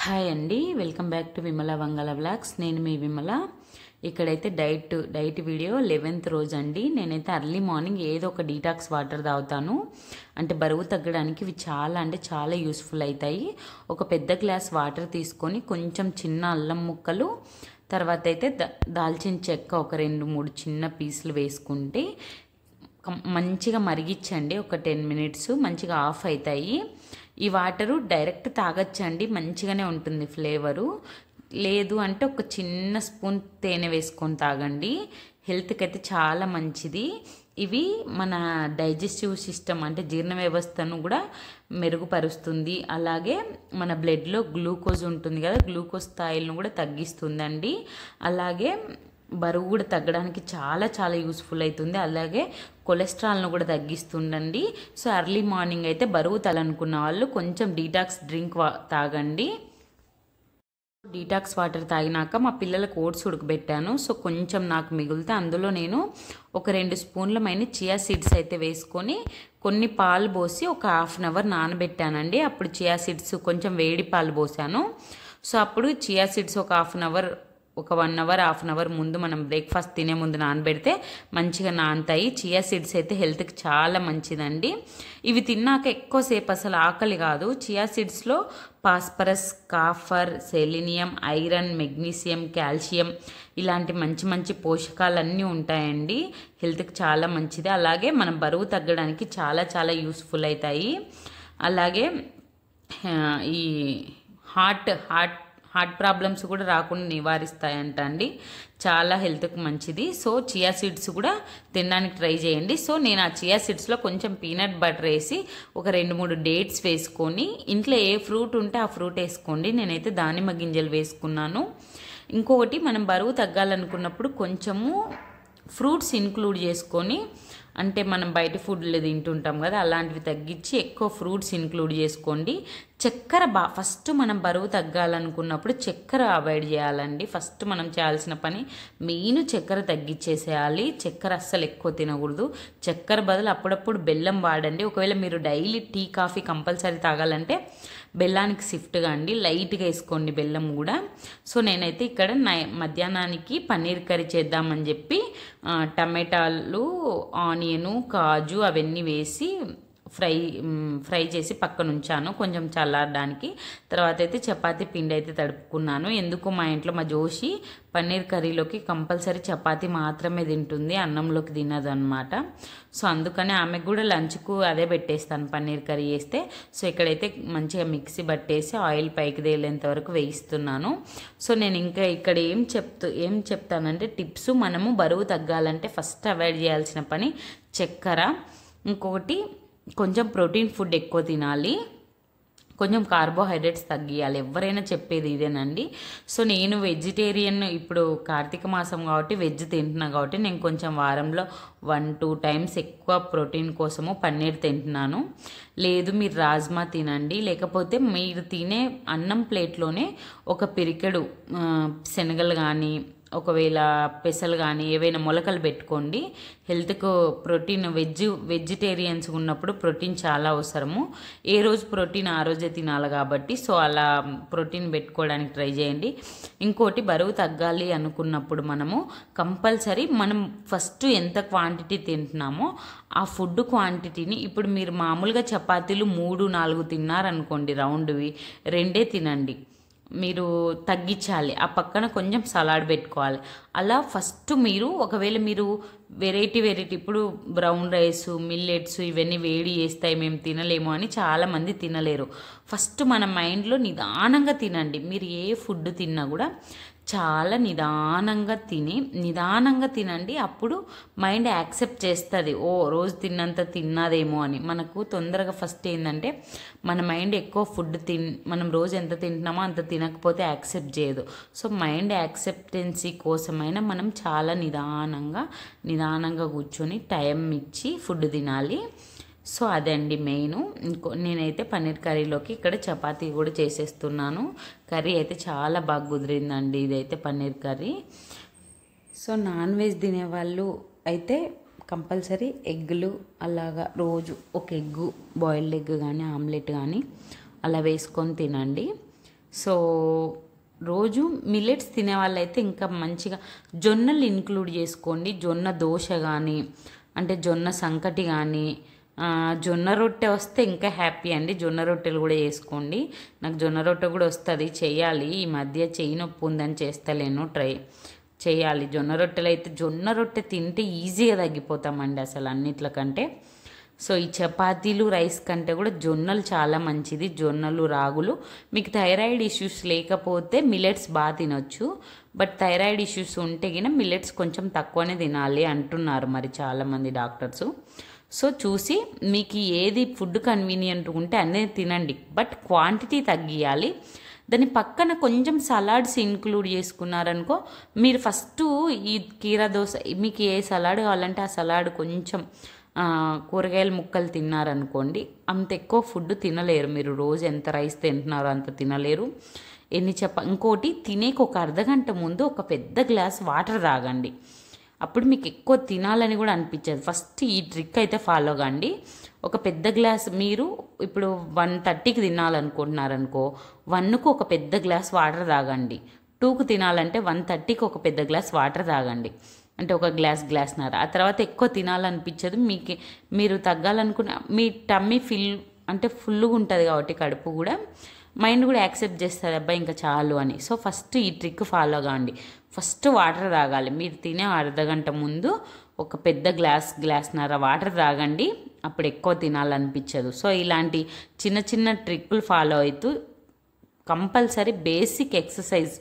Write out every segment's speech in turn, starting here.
Hi అండి, welcome back to Vimala Vangala vlogs. నేను మీ విమల. ఇక్కడైతే డైట్ వీడియో 11th రోజు అండి. నేనైతే ఎర్లీ మార్నింగ్ ఏదో ఒక డీటాక్స్ వాటర్ తాగుతాను. అంటే బరువు తగ్గడానికి ఇవి చాలా యూస్ఫుల్ అవుతాయి. ఒక పెద్ద గ్లాస్ వాటర్ తీసుకొని కొంచెం చిన్న అల్లం ముక్కలు, తర్వాత అయితే దాల్చిన చెక్క ఒక 2-3 చిన్న పీసులు వేసుకుంటే మంచిగా మరిగించండి. ఒక 10 minutes మంచిగా ఆఫ్ అవుతాయి. ఈ వాటరు డైరెక్ట్ తాగొచ్చండి, మంచిగానే ఉంటుంది ఫ్లేవరు. లేదు అంటే ఒక చిన్న స్పూన్ తేనె వేసుకొని తాగండి. హెల్త్కి అయితే చాలా మంచిది. ఇవి మన డైజెస్టివ్ సిస్టమ్ అంటే జీర్ణ వ్యవస్థను కూడా మెరుగుపరుస్తుంది. అలాగే మన బ్లడ్లో గ్లూకోజ్ ఉంటుంది కదా, గ్లూకోజ్ స్థాయిలను కూడా తగ్గిస్తుందండి. అలాగే బరువు కూడా తగ్గడానికి చాలా యూస్ఫుల్ అవుతుంది. అలాగే కొలెస్ట్రాల్ను కూడా తగ్గిస్తుందండి. సో ఎర్లీ మార్నింగ్ అయితే బరువు తలనుకున్న వాళ్ళు కొంచెం డీటాక్స్ డ్రింక్ తాగండి. డీటాక్స్ వాటర్ తాగినాక మా పిల్లలకు ఓట్స్ ఉడకబెట్టాను. సో కొంచెం నాకు మిగిలితే అందులో నేను ఒక 2 స్పూన్ల చియా సీడ్స్ అయితే వేసుకొని కొన్ని పాలు పోసి ఒక 1/2 hour నానబెట్టానండి. అప్పుడు చియా సీడ్స్ కొంచెం వేడి పాలు పోసాను. సో అప్పుడు చియా సీడ్స్ ఒక 1 hour 1/2 hour ముందు మనం బ్రేక్ఫాస్ట్ తినే ముందు నానబెడితే మంచిగా నానతాయి. చియా సీడ్స్ అయితే హెల్త్కి చాలా మంచిదండి. ఇవి తిన్నాక ఎక్కువసేపు అసలు ఆకలి కాదు. చియా సీడ్స్లో phosphorus, copper, selenium, iron, magnesium, calcium ఇలాంటి మంచి పోషకాలన్నీ ఉంటాయండి. హెల్త్కి చాలా మంచిది. అలాగే మనం బరువు తగ్గడానికి చాలా యూస్ఫుల్ అవుతాయి. అలాగే ఈ హార్ట్ ప్రాబ్లమ్స్ కూడా రాకుండా నివారిస్తాయంట అండి. చాలా హెల్త్కి మంచిది. సో చియా సీడ్స్ కూడా తినడానికి ట్రై చేయండి. సో నేను ఆ చియా సీడ్స్లో కొంచెం పీనట్ బటర్ వేసి ఒక 2-3 డేట్స్ వేసుకొని, ఇంట్లో ఏ ఫ్రూట్ ఉంటే ఆ ఫ్రూట్ వేసుకోండి. నేనైతే దానిమ్మ గింజలు వేసుకున్నాను. ఇంకొకటి, మనం బరువు తగ్గాలనుకున్నప్పుడు కొంచెము ఫ్రూట్స్ ఇంక్లూడ్ చేసుకొని, అంటే మనం బయట ఫుడ్లు తింటుంటాం కదా, అలాంటివి తగ్గించి ఎక్కువ ఫ్రూట్స్ ఇంక్లూడ్ చేసుకోండి. చక్కెర ఫస్ట్ మనం బరువు తగ్గాలనుకున్నప్పుడు చక్కెర అవాయిడ్ చేయాలండి. ఫస్ట్ మనం చేయాల్సిన పని మెయిన్ చక్కెర తగ్గించేసేయాలి. చక్కెర అస్సలు ఎక్కువ తినకూడదు. చక్కెర బదులు అప్పుడప్పుడు బెల్లం వాడండి. ఒకవేళ మీరు డైలీ టీ కాఫీ కంపల్సరీ తాగాలంటే బెల్లానికి షిఫ్ట్గా అండి, లైట్గా వేసుకోండి బెల్లం కూడా. సో నేనైతే ఇక్కడ మధ్యాహ్నానికి పన్నీర్ కర్రీ చేద్దామని చెప్పి టమాటాలు, ఆనియను, కాజు అవన్నీ వేసి ఫ్రై చేసి పక్కన ఉంచాను కొంచెం చల్లారడానికి. తర్వాత అయితే చపాతీ పిండి అయితే తడుపుకున్నాను. ఎందుకు మా ఇంట్లో మా జోషి పన్నీర్ కర్రీలోకి కంపల్సరీ చపాతీ మాత్రమే తింటుంది, అన్నంలోకి తినదు అనమాట. సో అందుకని ఆమెకు కూడా లంచ్కు అదే పెట్టేస్తాను పన్నీర్ కర్రీ చేస్తే. సో ఇక్కడైతే మంచిగా మిక్సీ పట్టేసి ఆయిల్ పైకి తేలేంత వరకు వేయిస్తున్నాను. సో నేను ఇంకా ఇక్కడ ఏం చెప్తానంటే టిప్స్, మనము బరువు తగ్గాలంటే ఫస్ట్ అవాయిడ్ చేయాల్సిన పని చక్కెర. ఇంకొకటి, కొంచెం ప్రోటీన్ ఫుడ్ ఎక్కువ తినాలి, కొంచెం కార్బోహైడ్రేట్స్ తగ్గియాలి. ఎవరైనా చెప్పేది ఇదేనండి. సో నేను వెజిటేరియన్, ఇప్పుడు కార్తీక మాసం కాబట్టి వెజ్ తింటున్నా కాబట్టి నేను కొంచెం వారంలో 1-2 times ఎక్కువ ప్రోటీన్ కోసము పన్నీర్ తింటున్నాను. లేదు మీరు రాజ్మా తినండి, లేకపోతే మీరు తినే అన్నం ప్లేట్లోనే ఒక పిరికెడు శనగలు కానీ, ఒకవేళ పెసలు కానీ ఏవైనా మొలకలు పెట్టుకోండి. హెల్త్కు ప్రోటీన్, వెజిటేరియన్స్ ఉన్నప్పుడు ప్రోటీన్ చాలా అవసరము. ఏ రోజు ప్రోటీన్ ఆ రోజే తినాలి కాబట్టి సో అలా ప్రోటీన్ పెట్టుకోవడానికి ట్రై చేయండి. ఇంకోటి, బరువు తగ్గాలి అనుకున్నప్పుడు మనము కంపల్సరీ మనం ఫస్ట్ ఎంత క్వాంటిటీ తింటున్నామో ఆ ఫుడ్ క్వాంటిటీని, ఇప్పుడు మీరు మామూలుగా చపాతీలు 3-4 తిన్నారనుకోండి రౌండ్వి, 2 తినండి. మీరు తగ్గించాలి. ఆ పక్కన కొంచెం సలాడ్ పెట్టుకోవాలి. అలా ఫస్ట్ మీరు, ఒకవేళ మీరు వెరైటీ ఇప్పుడు బ్రౌన్ రైస్, మిల్లెట్స్ ఇవన్నీ వేడి చేస్తాయి, మేము తినలేము అని చాలామంది తినలేరు. ఫస్ట్ మన మైండ్లో నిదానంగా తినండి. మీరు ఏ ఫుడ్ తిన్నా కూడా చాలా నిదానంగా తినండి. అప్పుడు మైండ్ యాక్సెప్ట్ చేస్తుంది, ఓ రోజు తిన్నంత తిన్నదేమో అని. మనకు తొందరగా ఫస్ట్ ఏంటంటే మన మైండ్ ఎక్కువ ఫుడ్ మనం రోజు ఎంత తింటున్నామో అంత తినకపోతే యాక్సెప్ట్ చేయదు. సో మైండ్ యాక్సెప్టెన్సీ కోసమైనా మనం చాలా నిదానంగా కూర్చొని టైం ఇచ్చి ఫుడ్ తినాలి. సో అదండి మెయిన్. నేనైతే పన్నీర్ కర్రీలోకి ఇక్కడ చపాతీ కూడా చేసేస్తున్నాను. కర్రీ అయితే చాలా బాగా కుదిరిందండి ఇదైతే paneer curry. So non veg తినేవాళ్ళు అయితే కంపల్సరీ ఎగ్గులు అలాగా రోజు ఒక ఎగ్గు, బాయిల్డ్ ఎగ్ కానీ ఆమ్లెట్ కానీ అలా వేసుకొని తినండి. సో రోజు మిల్లెట్స్ తినే వాళ్ళైతే ఇంకా మంచిగా జొన్నలు ఇంక్లూడ్ చేసుకోండి. జొన్న దోశ కానీ అంటే జొన్న సంకటి కానీ జొన్న రొట్టె వస్తే ఇంకా హ్యాపీ అండి. జొన్న రొట్టెలు కూడా చేసుకోండి. నాకు జొన్న రొట్టె కూడా వస్తుంది, చేయాలి. ఈ మధ్య చెయ్యి నొప్పి ఉందని చేస్తలేను, ట్రై చేయాలి. జొన్న రొట్టెలు అయితే జొన్న రొట్టె తింటే ఈజీగా తగ్గిపోతామండి అసలు అన్నిట్లకంటే. సో ఈ చపాతీలు రైస్ కంటే కూడా జొన్నలు చాలా మంచిది. జొన్నలు రాగులు. మీకు థైరాయిడ్ ఇష్యూస్ లేకపోతే మిల్లెట్స్ బాగా తినొచ్చు. బట్ థైరాయిడ్ ఇష్యూస్ ఉంటే గిన మిల్లెట్స్ కొంచెం తక్కువనే తినాలి అంటున్నారు మరి చాలామంది డాక్టర్స్. సో చూసి మీకు ఏది ఫుడ్ కన్వీనియంట్ ఉంటే అన్నీ తినండి, బట్ క్వాంటిటీ తగ్గియాలి. దాని పక్కన కొంచెం సలాడ్స్ ఇంక్లూడ్ చేసుకున్నారనుకో, మీరు ఫస్ట్ ఈ కీరా దోశ మీకు ఏ సలాడ్ కావాలంటే ఆ సలాడ్ కొంచెం కూరగాయల ముక్కలు తిన్నారనుకోండి, అంత ఎక్కువ ఫుడ్ తినలేరు. మీరు రోజు ఎంత రైస్ తింటున్నారో అంత తినలేరు. ఇంకోటి తినేక ఒక అర్ధగంట ముందు ఒక పెద్ద గ్లాస్ వాటర్ తాగండి. అప్పుడు మీకు ఎక్కువ తినాలని కూడా అనిపించదు. ఫస్ట్ ఈ ట్రిక్ అయితే ఫాలో కండి. ఒక పెద్ద గ్లాస్ మీరు ఇప్పుడు 1:30కి తినాలనుకుంటున్నారనుకో, 1కు ఒక పెద్ద గ్లాస్ వాటర్ తాగండి. 2కు తినాలంటే 1:30కి ఒక పెద్ద గ్లాస్ వాటర్ తాగండి. అంటే ఒక గ్లాస్న్నర. ఆ తర్వాత ఎక్కువ తినాలనిపించదు. మీరు తగ్గాలనుకున్న మీ టమ్మీ ఫుల్గా ఉంటుంది కాబట్టి కడుపు కూడా, మైండ్ కూడా యాక్సెప్ట్ చేస్తుంది, అబ్బాయి ఇంకా చాలు అని. సో ఫస్ట్ ఈ ట్రిక్ ఫాలో కావండి. ఫస్ట్ వాటర్ తాగాలి. మీరు తినే అర్ధగంట ముందు ఒక పెద్ద గ్లాస్న్నర వాటర్ తాగండి. అప్పుడు ఎక్కువ తినాలనిపించదు. సో ఇలాంటి చిన్న చిన్న ట్రిక్కులు ఫాలో అవుతూ compulsory basic exercise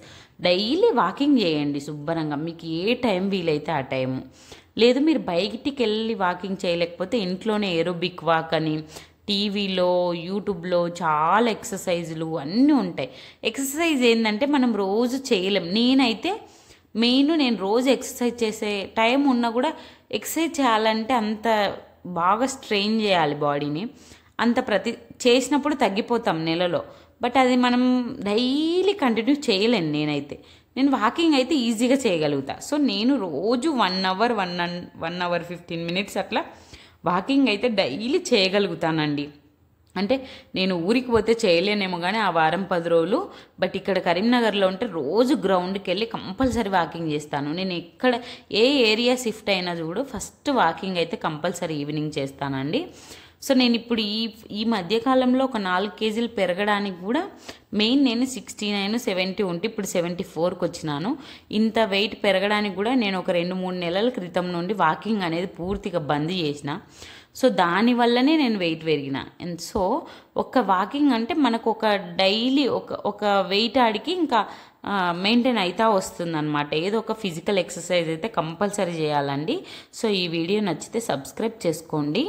daily walking చేయండి శుభ్రంగా. మీకు ఏ టైం వీలైతే ఆ టైము. లేదు మీరు బయటికి వెళ్ళి వాకింగ్ చేయలేకపోతే ఇంట్లోనే ఏరోబిక్ వాక్ అని టీవీలో యూట్యూబ్లో చాలా ఎక్సర్సైజులు అన్నీ ఉంటాయి. ఎక్సర్సైజ్ ఏంటంటే మనం రోజు చేయలేం. నేను రోజు ఎక్సర్సైజ్ చేసే టైం ఉన్నా కూడా ఎక్సర్సైజ్ చేయాలంటే అంత బాగా స్ట్రెయిన్ చేయాలి బాడీని. అంత చేసినప్పుడు తగ్గిపోతాం నెలలో. బట్ అది మనం డైలీ కంటిన్యూ చేయలేను. నేను వాకింగ్ అయితే ఈజీగా చేయగలుగుతా. సో నేను రోజు 1 అవర్ 1 అవర్ 15 మినిట్స్ అట్లా వాకింగ్ అయితే డైలీ చేయగలుగుతానండి. అంటే నేను ఊరికి పోతే చేయలేనేమో కానీ ఆ వారం 10 రోజులు. బట్ ఇక్కడ కరీంనగర్లో ఉంటే రోజు గ్రౌండ్కి వెళ్ళి కంపల్సరీ వాకింగ్ చేస్తాను. నేను ఏ ఏరియా షిఫ్ట్ అయినా చూడు ఫస్ట్ వాకింగ్ అయితే కంపల్సరీ ఈవినింగ్ చేస్తానండి. సో నేను ఇప్పుడు ఈ మధ్యకాలంలో ఒక 4 కేజీలు పెరగడానికి కూడా మెయిన్ నేను 69, 70 ఉంటే ఇప్పుడు 74కి వచ్చినాను. ఇంత వెయిట్ పెరగడానికి కూడా నేను ఒక 2-3 నెలల క్రితం నుండి వాకింగ్ అనేది పూర్తిగా బంద్ చేసిన. సో దానివల్లనే నేను వెయిట్ పెరిగిన. అండ్ సో ఒక వాకింగ్ అంటే మనకు ఒక డైలీ ఒక వెయిట్ ఆడికి ఇంకా మెయింటైన్ అవుతా వస్తుంది అనమాట. ఏదో ఒక ఫిజికల్ ఎక్సర్సైజ్ అయితే కంపల్సరీ చేయాలండి. సో ఈ వీడియో నచ్చితే సబ్స్క్రైబ్ చేసుకోండి.